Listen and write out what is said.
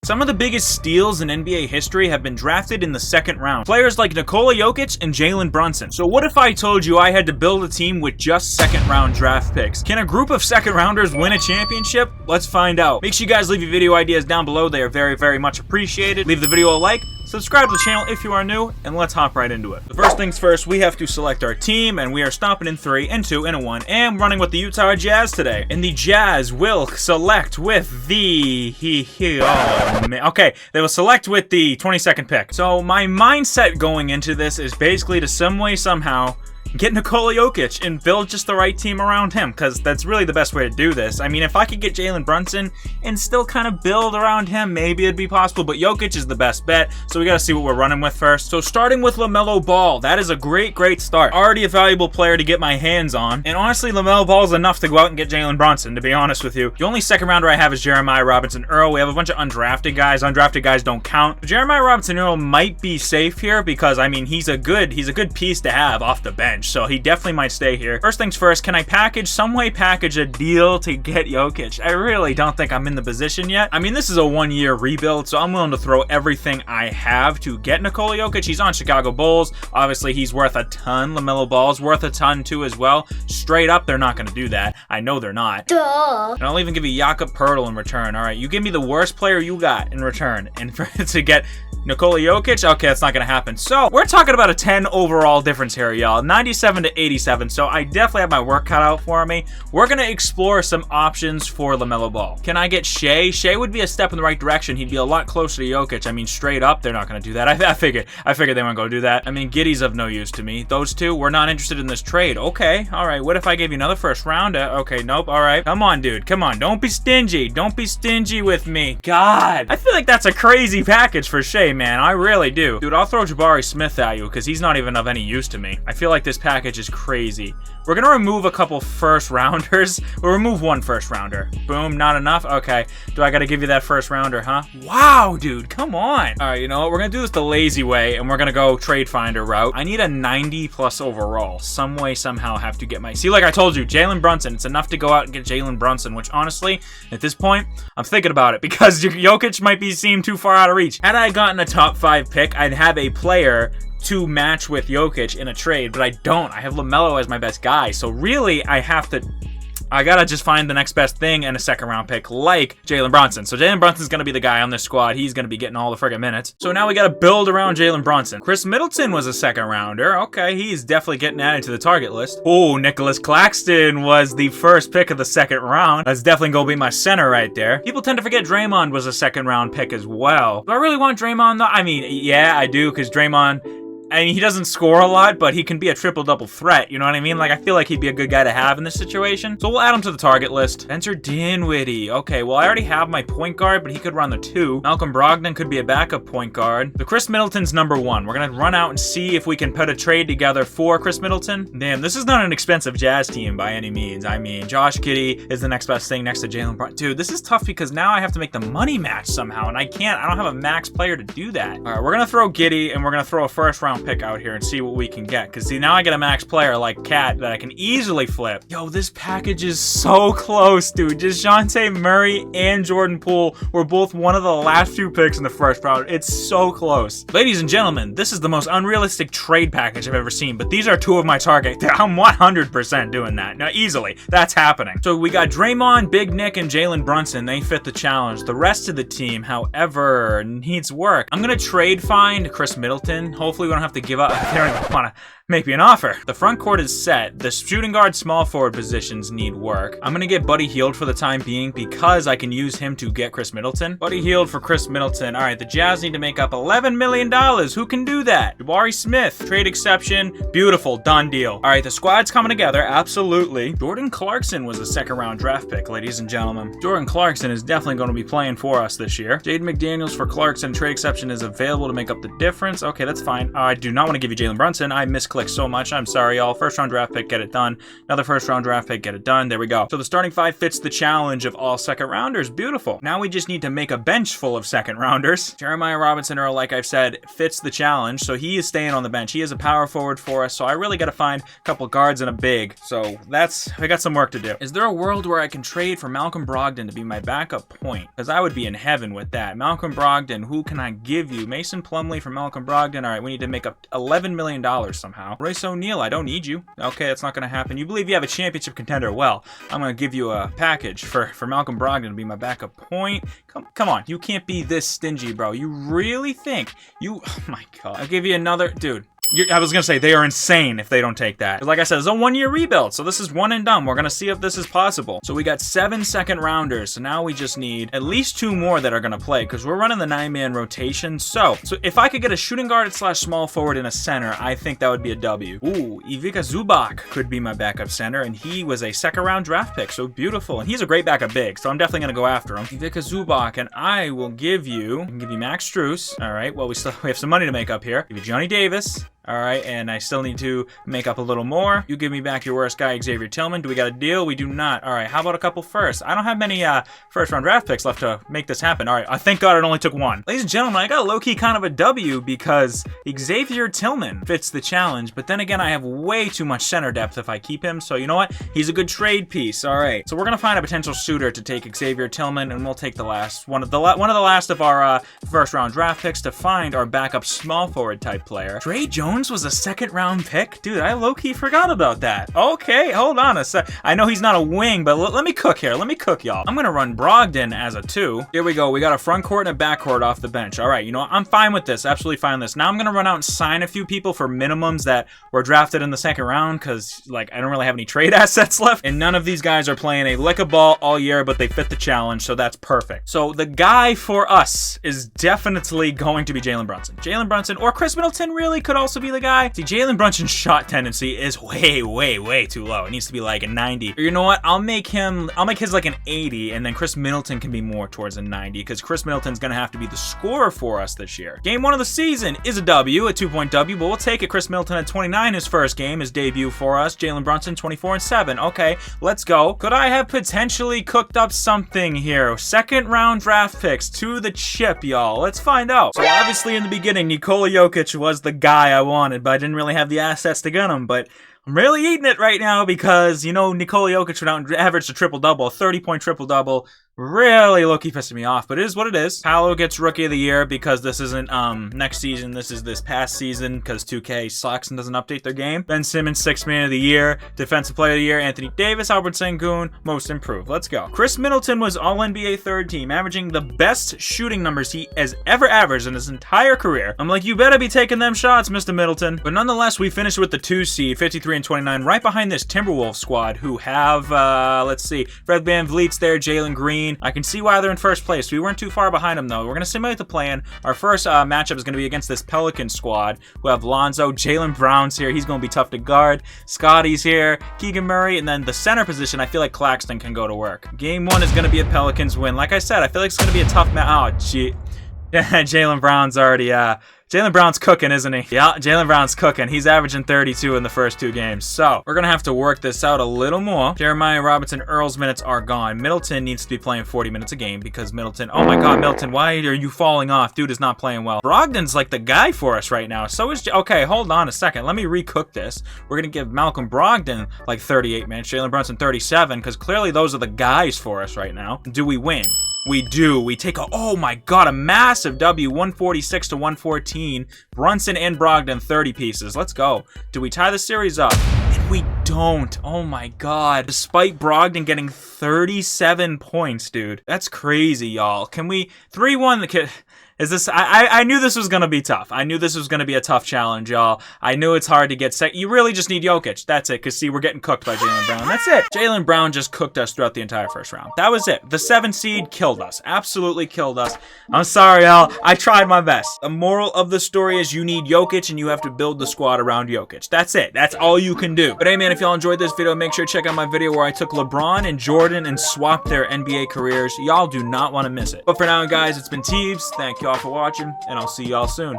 Some of the biggest steals in NBA history have been drafted in the second round. Players like Nikola Jokic and Jalen Brunson. So what if I told you I had to build a team with just second round draft picks? Can a group of second rounders win a championship? Let's find out. Make sure you guys leave your video ideas down below. They are very, very much appreciated. Leave the video a like. Subscribe to the channel if you are new, and let's hop right into it. The first things first, we have to select our team, and we are stopping in 3 and 2 and a 1, and running with the Utah Jazz today. And the Jazz will select with the... Okay, they will select with the 22nd pick. So my mindset going into this is basically to some way, somehow, get Nikola Jokic and build just the right team around him, because that's really the best way to do this. I mean, if I could get Jalen Brunson and still kind of build around him, maybe it'd be possible, but Jokic is the best bet, so we gotta see what we're running with first. So starting with LaMelo Ball, that is a great start. Already a valuable player to get my hands on, and honestly, LaMelo Ball is enough to go out and get Jalen Brunson, to be honest with you. The only second rounder I have is Jeremiah Robinson Earl. We have a bunch of undrafted guys. Undrafted guys don't count. Jeremiah Robinson Earl might be safe here because, I mean, he's a good piece to have off the bench, so he definitely might stay here. First things first, can I some way package a deal to get Jokic? I really don't think I'm in the position yet. I mean, this is a 1-year rebuild, so I'm willing to throw everything I have to get Nikola Jokic. He's on Chicago Bulls. Obviously, he's worth a ton. LaMelo Ball's worth a ton too as well. Straight up, they're not going to do that. I know they're not. Duh. And I'll even give you Jakob Poeltl in return. All right, you give me the worst player you got in return, and to get Nikola Jokic, okay, that's not going to happen. So we're talking about a 10 overall difference here, y'all. 97 to 87, so I definitely have my work cut out for me. We're going to explore some options for LaMelo Ball. Can I get Shea? Shea would be a step in the right direction. He'd be a lot closer to Jokic. I mean, straight up, they're not going to do that. I figured they weren't going to do that. I mean, Giddey's of no use to me. Those two, we're not interested in this trade. Okay, all right. What if I gave you another first rounder? Okay, nope. All right. Come on, dude. Come on. Don't be stingy. Don't be stingy with me. God. I feel like that's a crazy package for Shea, man. I really do. Dude, I'll throw Jabari Smith at you because he's not even of any use to me. I feel like this package is crazy. We're going to remove a couple first rounders. We'll remove one first rounder. Boom, not enough? Okay. Do I got to give you that first rounder, huh? Wow, dude, come on. All right, you know what? We're going to do this the lazy way, and we're going to go trade finder route. I need a 90 plus overall. Some way, somehow have to get my... See, like I told you, Jalen Brunson. It's enough to go out and get Jalen Brunson, which honestly, at this point, I'm thinking about it because Jokic might seem too far out of reach. Had I gotten a top 5 pick, I'd have a player to match with Jokic in a trade, but I don't. I have LaMelo as my best guy, so really I gotta just find the next best thing and a second round pick like Jalen Brunson. So Jalen Brunson's gonna be the guy on this squad. He's gonna be getting all the friggin' minutes. So now we gotta build around Jalen Brunson. Chris Middleton was a second rounder. Okay, he's definitely getting added to the target list. Oh, Nicholas Claxton was the first pick of the second round. That's definitely gonna be my center right there. People tend to forget Draymond was a second round pick as well. Do I really want Draymond though? I mean, yeah, I do, because Draymond... I mean, he doesn't score a lot, but he can be a triple-double threat, you know what I mean? Like, I feel like he'd be a good guy to have in this situation. So we'll add him to the target list. Spencer Dinwiddie. Okay, well, I already have my point guard, but he could run the 2. Malcolm Brogdon could be a backup point guard. The Chris Middleton's number 1. We're gonna run out and see if we can put a trade together for Chris Middleton. Damn, this is not an expensive Jazz team by any means. I mean, Josh Giddey is the next best thing next to Jalen Brunson. Dude, this is tough because now I have to make the money match somehow, and I don't have a max player to do that. All right, we're gonna throw Giddey, and we're gonna throw a first-round pick out here and see what we can get. Because see, now I get a max player like Cat that I can easily flip. Yo, this package is so close, dude. DeJounte Murray and Jordan Poole were both one of the last 2 picks in the first round. It's so close. Ladies and gentlemen, this is the most unrealistic trade package I've ever seen, but these are 2 of my targets. I'm 100% doing that. Now, easily. That's happening. So we got Draymond, Big Nick, and Jalen Brunson. They fit the challenge. The rest of the team, however, needs work. I'm gonna trade find Chris Middleton. Hopefully we don't have to give up. I don't want to make me an offer. The front court is set. The shooting guard, small forward positions need work. I'm gonna get Buddy Hield for the time being because I can use him to get Chris Middleton. Buddy Hield for Chris Middleton. All right, the Jazz need to make up $11 million. Who can do that? Jabari Smith, trade exception. Beautiful, done deal. All right, the squad's coming together, absolutely. Jordan Clarkson was a second round draft pick, ladies and gentlemen. Jordan Clarkson is definitely going to be playing for us this year. Jaden McDaniels for Clarkson, trade exception is available to make up the difference. Okay, that's fine. I do not want to give you Jalen Brunson. I misclicked click so much. I'm sorry, y'all. First round draft pick, get it done. Another first round draft pick, get it done. There we go. So the starting 5 fits the challenge of all second rounders. Beautiful. Now we just need to make a bench full of second rounders. Jeremiah Robinson Earl, like I've said, fits the challenge. So he is staying on the bench. He is a power forward for us. So I really got to find a couple guards and a big. So I got some work to do. Is there a world where I can trade for Malcolm Brogdon to be my backup point? Because I would be in heaven with that. Malcolm Brogdon, who can I give you? Mason Plumlee for Malcolm Brogdon. All right, we need to make up $11 million somehow. Royce O'Neal, I don't need you. Okay, that's not going to happen. You believe you have a championship contender? Well, I'm going to give you a package for Malcolm Brogdon to be my backup point. Come on, you can't be this stingy, bro. You really think you? Oh my God! I'll give you another, dude. I was gonna say they are insane if they don't take that. But like I said, it's a 1-year rebuild, so this is one and done. We're gonna see if this is possible. So we got 7 second rounders, so now we just need at least 2 more that are gonna play because we're running the 9-man rotation. So if I could get a shooting guard / small forward and a center, I think that would be a W. Ooh, Ivica Zubac could be my backup center, and he was a second round draft pick, so beautiful. And he's a great backup big, so I'm definitely gonna go after him. Ivica Zubac, and I will give you, Max Strus. All right, well we have some money to make up here. Give you Johnny Davis. All right, and I still need to make up a little more. You give me back your worst guy, Xavier Tillman. Do we got a deal? We do not. All right, how about a couple firsts? I don't have many first-round draft picks left to make this happen. All right, thank God it only took 1. Ladies and gentlemen, I got low-key kind of a W because Xavier Tillman fits the challenge, but then again, I have way too much center depth if I keep him, so you know what? He's a good trade piece. All right, so we're going to find a potential suitor to take Xavier Tillman, and we'll take the last one of the last of our first-round draft picks to find our backup small forward type player. Dre Jones was a second round pick? Dude, I low-key forgot about that. Okay, hold on a sec. I know he's not a wing, but let me cook here. Let me cook, y'all. I'm gonna run Brogdon as a 2. Here we go. We got a front court and a back court off the bench. All right, you know what? I'm fine with this. Absolutely fine with this. Now I'm gonna run out and sign a few people for minimums that were drafted in the second round because, like, I don't really have any trade assets left. And none of these guys are playing a lick of ball all year, but they fit the challenge, so that's perfect. So the guy for us is definitely going to be Jalen Brunson. Jalen Brunson or Chris Middleton really could also be the guy. See, Jalen Brunson's shot tendency is way too low. It needs to be like a 90. Or you know what? I'll make his like an 80, and then Chris Middleton can be more towards a 90 because Chris Middleton's gonna have to be the scorer for us this year. Game 1 of the season is a W, a 2-point W, but we'll take it. Chris Middleton at 29, his first game, his debut for us. Jalen Brunson 24 and 7. Okay, let's go. Could I have potentially cooked up something here? Second round draft picks to the chip, y'all. Let's find out. So obviously in the beginning, Nikola Jokic was the guy I wanted, but I didn't really have the assets to get him. But I'm really eating it right now because, you know, Nikola Jokic went out and averaged a triple-double, a 30-point triple-double. Really low-key pissing me off, but it is what it is. Paolo gets Rookie of the Year because this isn't next season. This is this past season because 2K sucks and doesn't update their game. Ben Simmons, 6th Man of the Year. Defensive Player of the Year, Anthony Davis. Albert Sengun, Most Improved. Let's go. Chris Middleton was All-NBA third team, averaging the best shooting numbers he has ever averaged in his entire career. I'm like, you better be taking them shots, Mr. Middleton. But nonetheless, we finished with the 2 seed, 53 and 29, right behind this Timberwolves squad who have, let's see, Fred VanVleet's there, Jalen Green. I can see why they're in first place. We weren't too far behind them, though. We're going to simulate the plan. Our first matchup is going to be against this Pelican squad. We have Lonzo. Jaylen Brown's here. He's going to be tough to guard. Scotty's here. Keegan Murray. And then the center position, I feel like Claxton can go to work. Game 1 is going to be a Pelicans win. Like I said, I feel like it's going to be a tough match. Oh, gee. Jaylen Brown's already, Jaylen Brown's cooking, isn't he? Yeah, Jaylen Brown's cooking. He's averaging 32 in the first 2 games. So, we're going to have to work this out a little more. Jeremiah Robinson Earl's minutes are gone. Middleton needs to be playing 40 minutes a game because Middleton... Oh my God, Middleton, why are you falling off? Dude is not playing well. Brogdon's like the guy for us right now. So is... Okay, hold on a second. Let me recook this. We're going to give Malcolm Brogdon like 38 minutes. Jalen Brunson 37 because clearly those are the guys for us right now. Do we win? We do. We take a, oh my God, a massive W, 146 to 114. Brunson and Brogdon, 30 pieces. Let's go. Do we tie the series up? And we don't. Oh my God. Despite Brogdon getting 37 points, dude. That's crazy, y'all. Can we, 3-1, is this, I knew this was going to be tough. I knew this was going to be a tough challenge, y'all. I knew it's hard to get set. You really just need Jokic. That's it. Because, see, we're getting cooked by Jaylen Brown. That's it. Jaylen Brown just cooked us throughout the entire first round. That was it. The 7 seed killed us. Absolutely killed us. I'm sorry, y'all. I tried my best. The moral of the story is you need Jokic and you have to build the squad around Jokic. That's it. That's all you can do. But hey, man, if y'all enjoyed this video, make sure to check out my video where I took LeBron and Jordan and swapped their NBA careers. Y'all do not want to miss it. But for now, guys, it's been Teebs. Thank y'all for watching, and I'll see y'all soon.